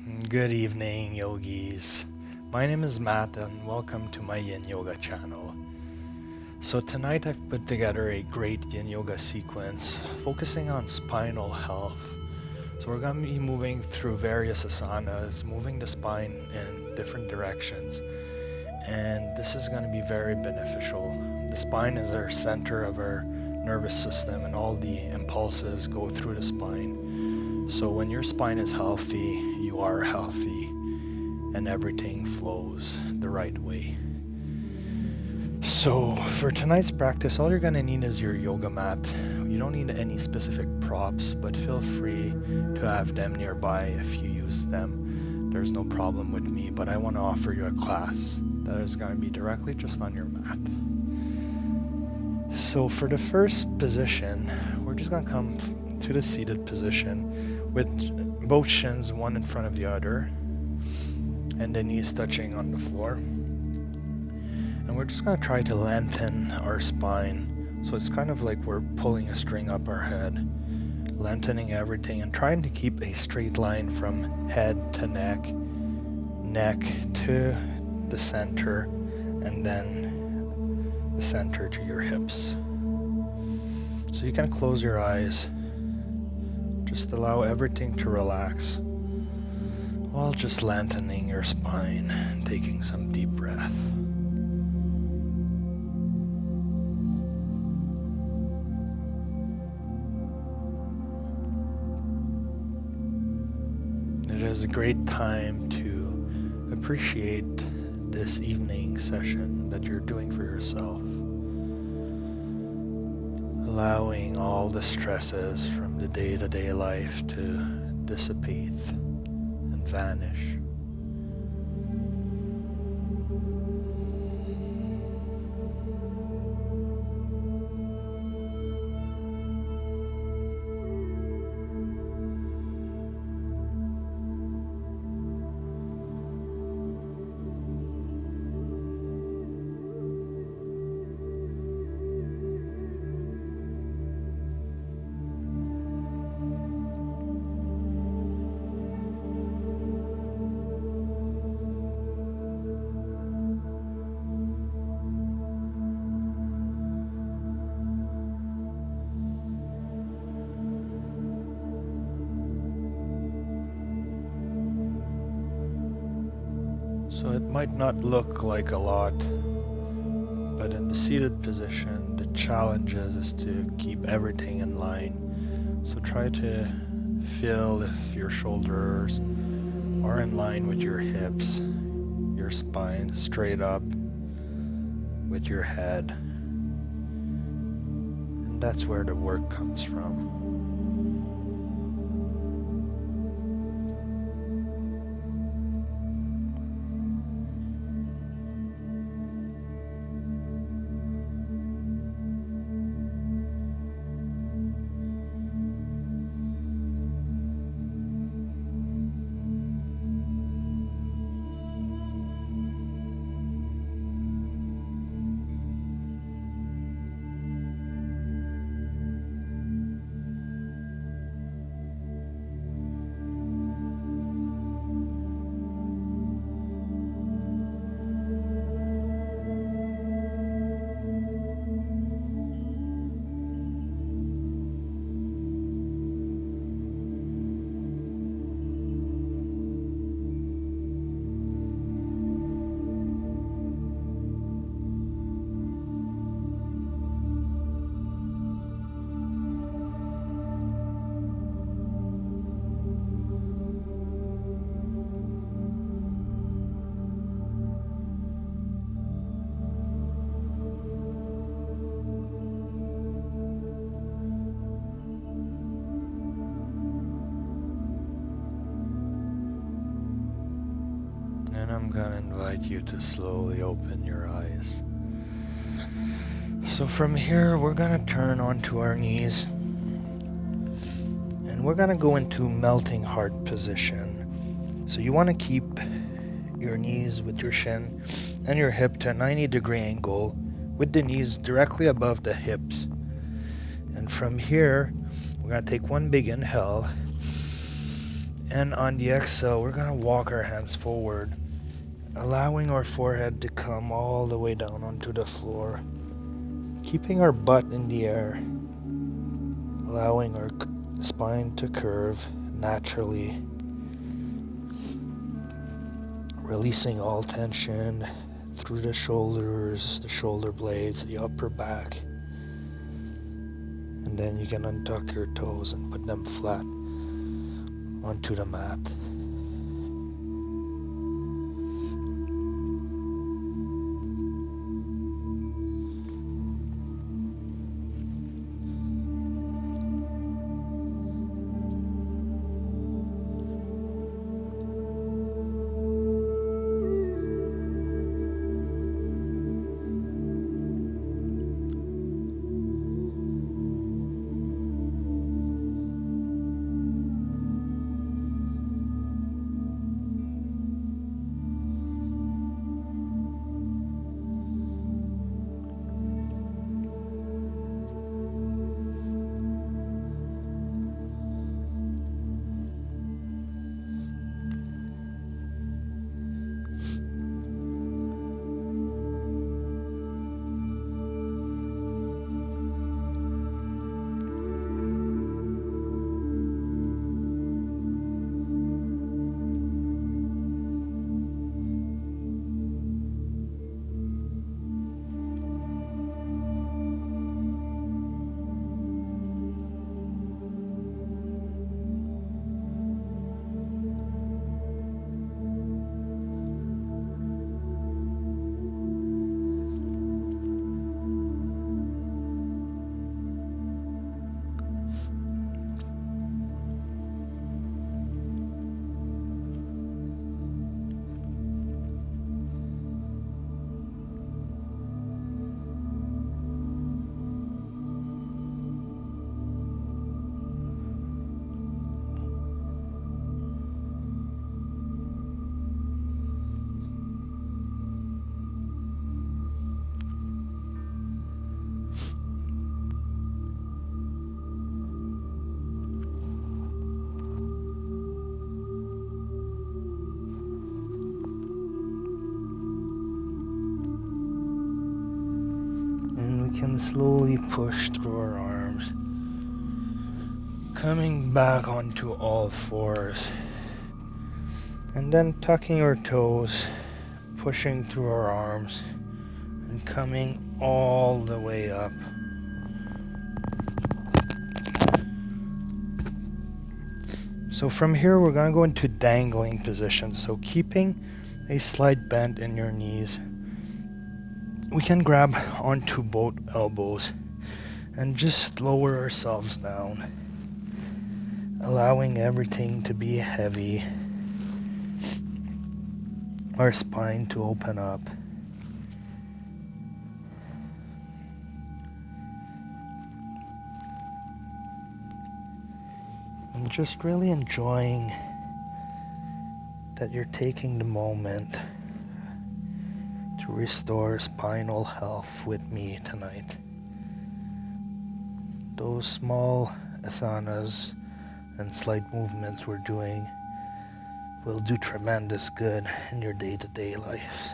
Good evening, yogis. My name is Matt and welcome to my Yin Yoga channel. So tonight I've put together a great Yin Yoga sequence focusing on spinal health. So we're going to be moving through various asanas, moving the spine in different directions. And this is going to be very beneficial. The spine is our center of our nervous system and all the impulses go through the spine. So when your spine is healthy, you are healthy and everything flows the right way. So for tonight's practice, all you're going to need is your yoga mat. You don't need any specific props, but feel free to have them nearby if you use them. There's no problem with me, but I want to offer you a class that is going to be directly just on your mat. So for the first position, we're just going to come to the seated position with both shins one in front of the other and the knees touching on the floor. And we're just going to try to lengthen our spine. So it's kind of like we're pulling a string up our head, lengthening everything and trying to keep a straight line from head to neck, neck to the center, and then the center to your hips. So you can close your eyes. Just allow everything to relax while just lengthening your spine and taking some deep breath. It is a great time to appreciate this evening session that you're doing for yourself. Allowing all the stresses from the day-to-day life to dissipate and vanish. So it might not look like a lot, but in the seated position, the challenge is to keep everything in line. So try to feel if your shoulders are in line with your hips, your spine straight up with your head. And that's where the work comes from. And I'm gonna invite you to slowly open your eyes. So from here, we're gonna turn onto our knees and we're gonna go into melting heart position. So you wanna keep your knees with your shin and your hip to a 90-degree angle with the knees directly above the hips. And from here, we're gonna take one big inhale And on the exhale, we're going to walk our hands forward, allowing our forehead to come all the way down onto the floor, keeping our butt in the air, allowing our spine to curve naturally, releasing all tension through the shoulders, the shoulder blades, the upper back. And then you can untuck your toes and put them flat onto the mat. Can slowly push through our arms, coming back onto all fours, and then tucking our toes, pushing through our arms, and coming all the way up. So from here, we're going to go into dangling position. So keeping a slight bend in your knees, we can grab onto both elbows and just lower ourselves down, allowing everything to be heavy, our spine to open up. And just really enjoying that you're taking the moment to restore spinal health with me tonight. Those small asanas and slight movements we're doing will do tremendous good in your day-to-day life.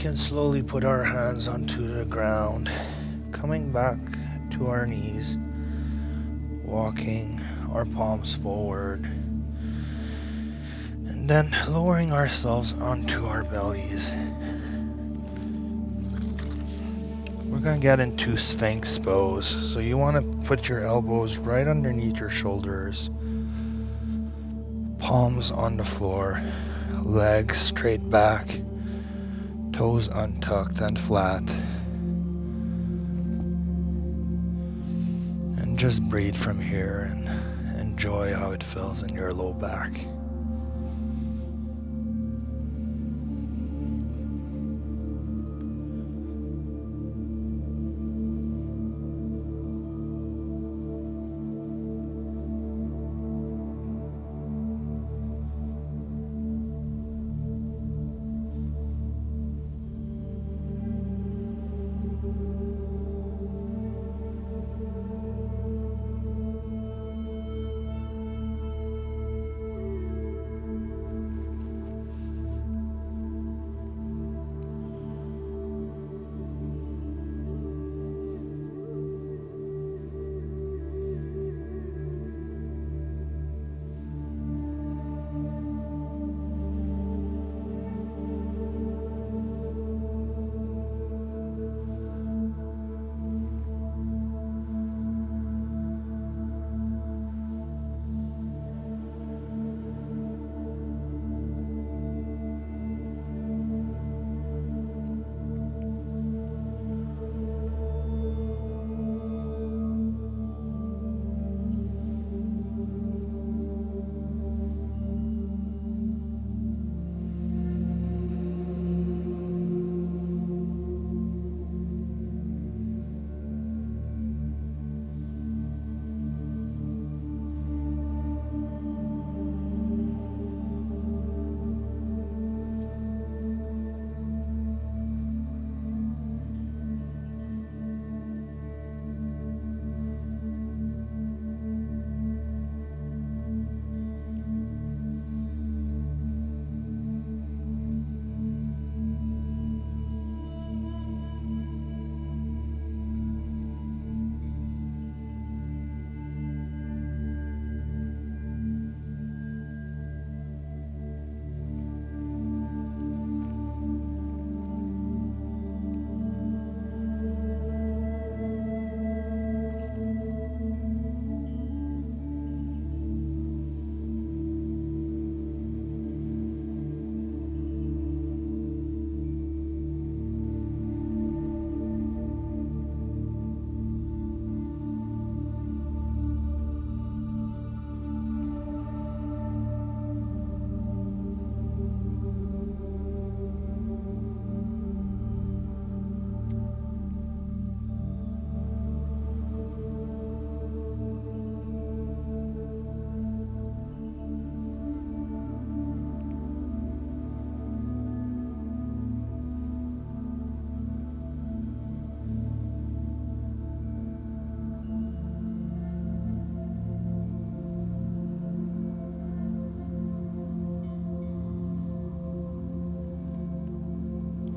can slowly put our hands onto the ground, coming back to our knees, walking our palms forward, and then lowering ourselves onto our bellies. We're going to get into Sphinx pose. So you want to put your elbows right underneath your shoulders, palms on the floor, legs straight back, toes untucked and flat. And just breathe from here and enjoy how it feels in your low back.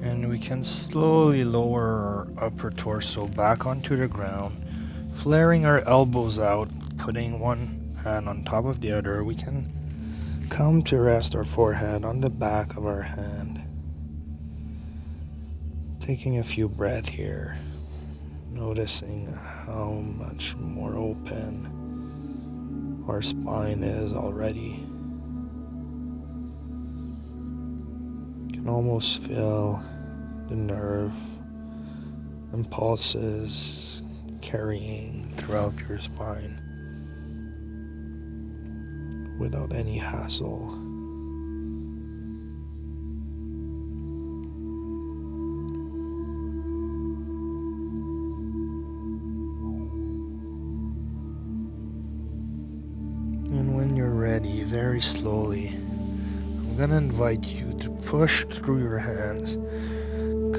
And we can slowly lower our upper torso back onto the ground, flaring our elbows out, putting one hand on top of the other. We can come to rest our forehead on the back of our hand. Taking a few breaths here, noticing how much more open our spine is already. You can almost feel the nerve impulses carrying throughout your spine without any hassle. And when you're ready, very slowly, I'm gonna invite you to push through your hands,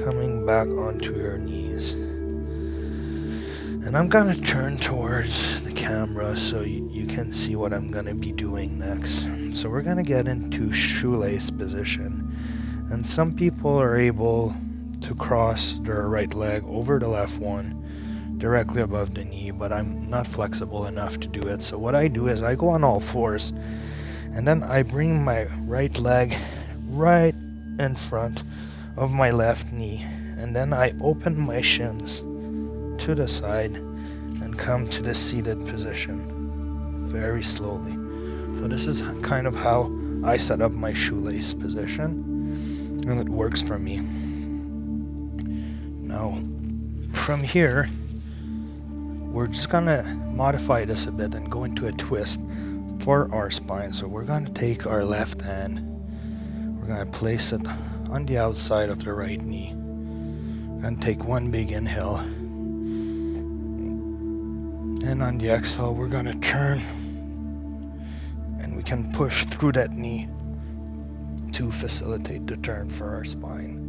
coming back onto your knees. And I'm gonna turn towards the camera so you can see what I'm gonna be doing next. So we're gonna get into shoelace position. And some people are able to cross their right leg over the left one directly above the knee, but I'm not flexible enough to do it. So what I do is I go on all fours, and then I bring my right leg right in front of my left knee, and then I open my shins to the side and come to the seated position very slowly. So this is kind of how I set up my shoelace position, and it works for me. Now from here, we're just gonna modify this a bit and go into a twist for our spine. So we're gonna take our left hand, we're gonna place it on the outside of the right knee, and take one big inhale, and on the exhale we're gonna turn, and we can push through that knee to facilitate the turn for our spine.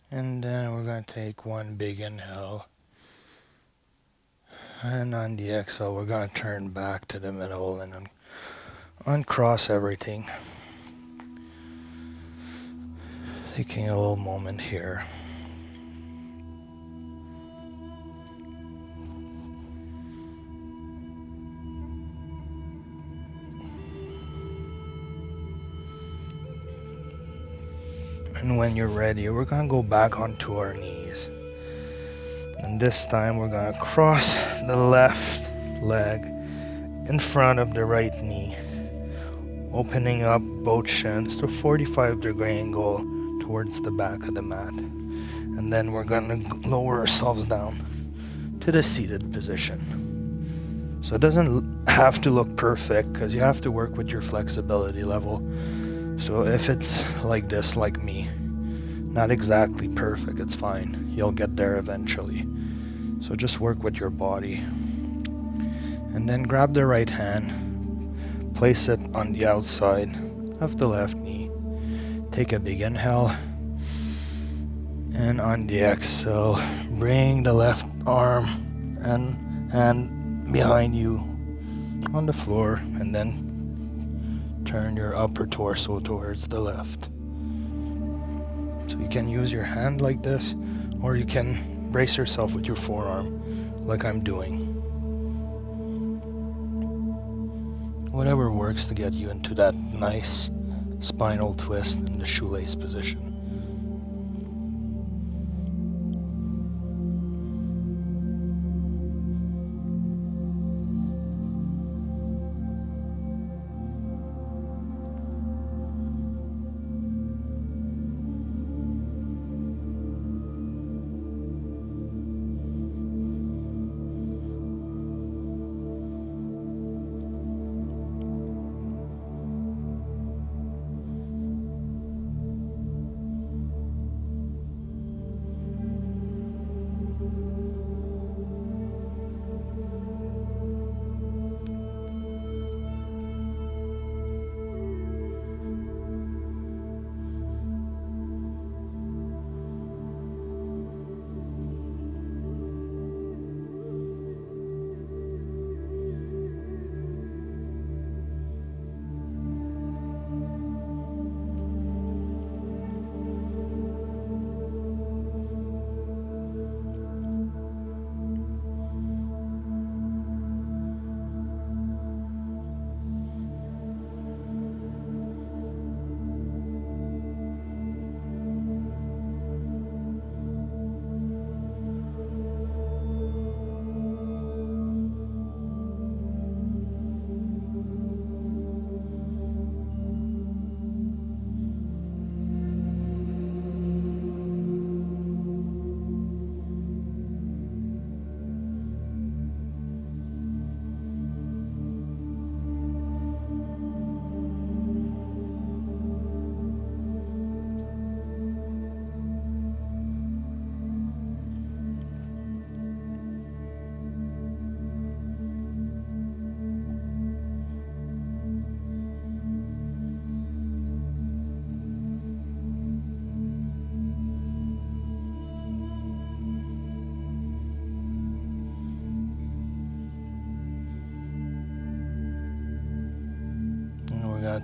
And then we're going to take one big inhale. And on the exhale, we're going to turn back to the middle and uncross everything. Taking a little moment here. And when you're ready, we're going to go back onto our knees. And this time we're going to cross the left leg in front of the right knee, opening up both shins to a 45-degree angle towards the back of the mat. And then we're going to lower ourselves down to the seated position. So it doesn't have to look perfect because you have to work with your flexibility level. So if it's like this, like me, not exactly perfect, it's fine. You'll get there eventually. So just work with your body. And then grab the right hand, place it on the outside of the left knee. Take a big inhale. And on the exhale, bring the left arm and hand behind you on the floor, and then turn your upper torso towards the left. So you can use your hand like this, or you can brace yourself with your forearm like I'm doing. Whatever works to get you into that nice spinal twist in the shoelace position.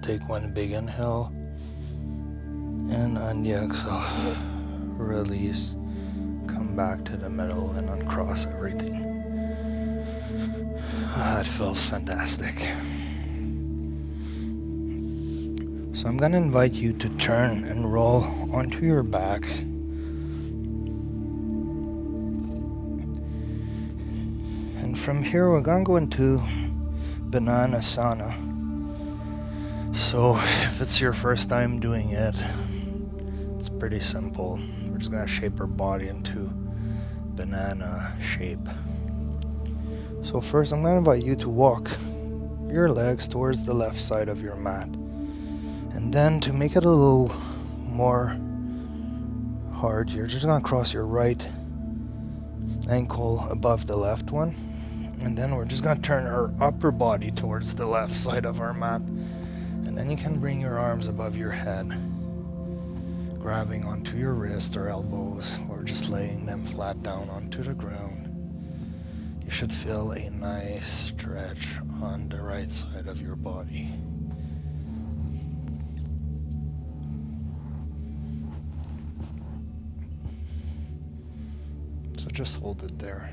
Take one big inhale, and on the exhale, release, come back to the middle and uncross everything. That feels fantastic. So I'm gonna invite you to turn and roll onto your backs. And from here we're gonna go into banana asana. So if it's your first time doing it, it's pretty simple. We're just gonna shape our body into banana shape. So first I'm gonna invite you to walk your legs towards the left side of your mat. And then to make it a little more hard, you're just gonna cross your right ankle above the left one. And then we're just gonna turn our upper body towards the left side of our mat. And then you can bring your arms above your head, grabbing onto your wrist or elbows, or just laying them flat down onto the ground. You should feel a nice stretch on the right side of your body. So just hold it there.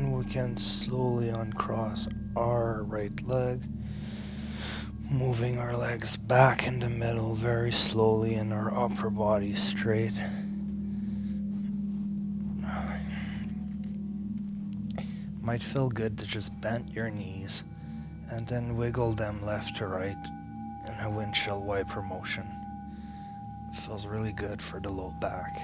then we can slowly uncross our right leg, moving our legs back in the middle very slowly and our upper body straight. Might feel good to just bend your knees and then wiggle them left to right in a windshield wiper motion. It feels really good for the low back.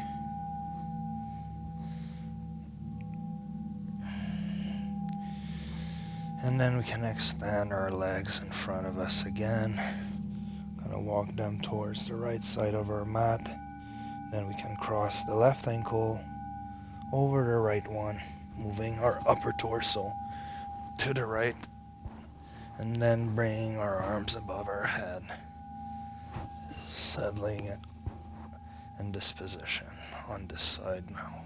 And then we can extend our legs in front of us again. Gonna walk them towards the right side of our mat. Then we can cross the left ankle over the right one, moving our upper torso to the right, and then bringing our arms above our head, settling it in this position on this side now.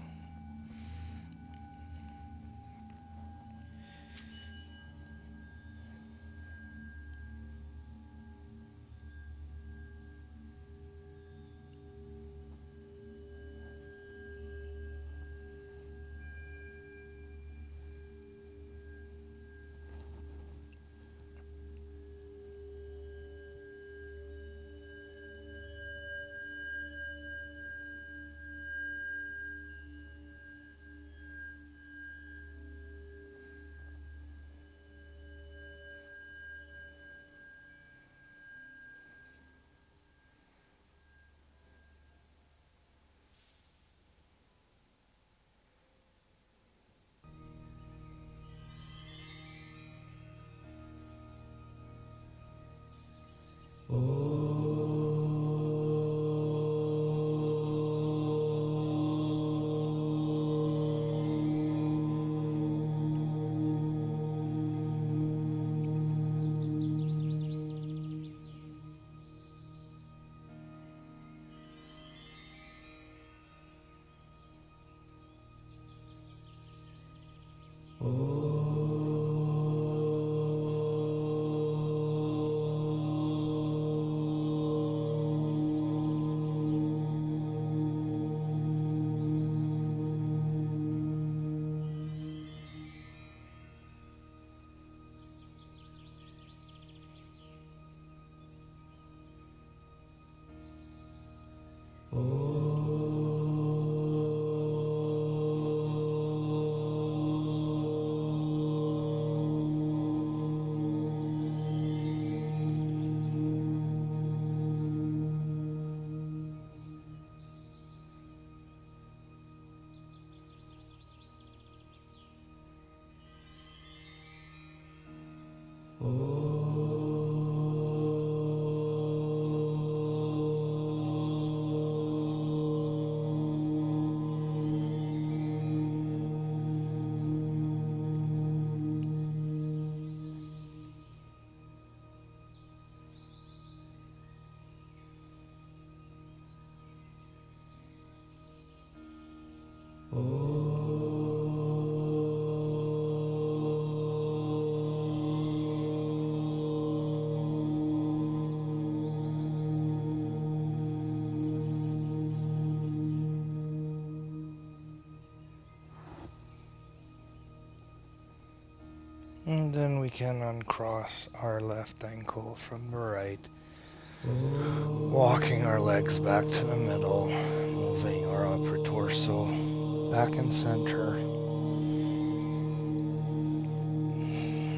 And then we can uncross our left ankle from the right, walking our legs back to the middle, moving our upper torso back in center.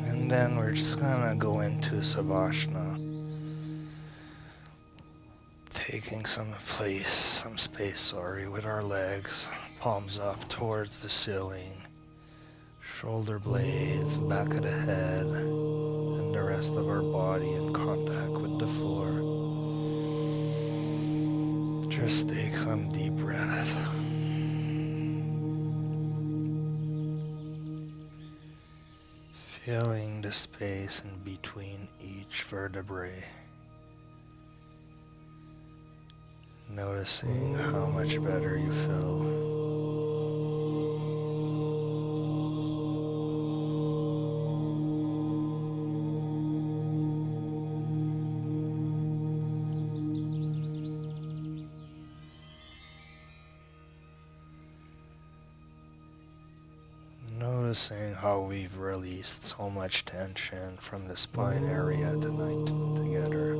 And then we're just gonna go into Savasana, taking some space, with our legs, palms up towards the ceiling, shoulder blades, back of the head, and the rest of our body in contact with the floor. Just take some deep breath. Feeling the space in between each vertebrae. Noticing how much better you feel. noticing how we've released so much tension from the spine area tonight together.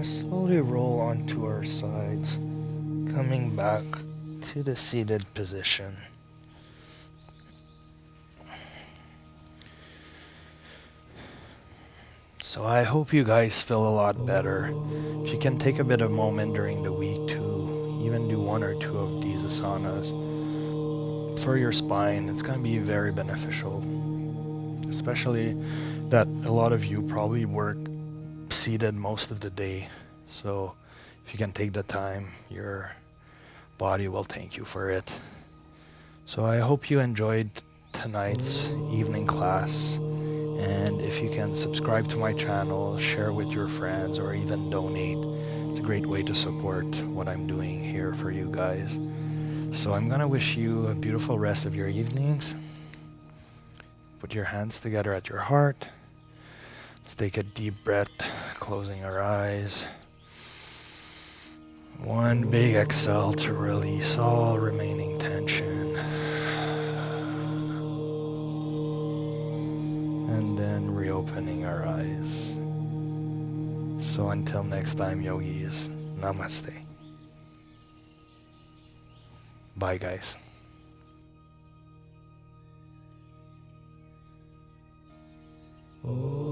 Slowly roll onto our sides, coming back to the seated position. So I hope you guys feel a lot better. If you can take a bit of moment during the week to even do one or two of these asanas for your spine, it's going to be very beneficial. Especially that a lot of you probably work seated most of the day. So if you can take the time, your body will thank you for it. So I hope you enjoyed tonight's evening class. And if you can subscribe to my channel, share with your friends, or even donate, it's a great way to support what I'm doing here for you guys. So I'm gonna wish you a beautiful rest of your evenings. Put your hands together at your heart. Let's take a deep breath, closing our eyes. One big exhale to release all remaining tension. opening our eyes. So until next time, yogis, namaste. Bye, guys. Oh.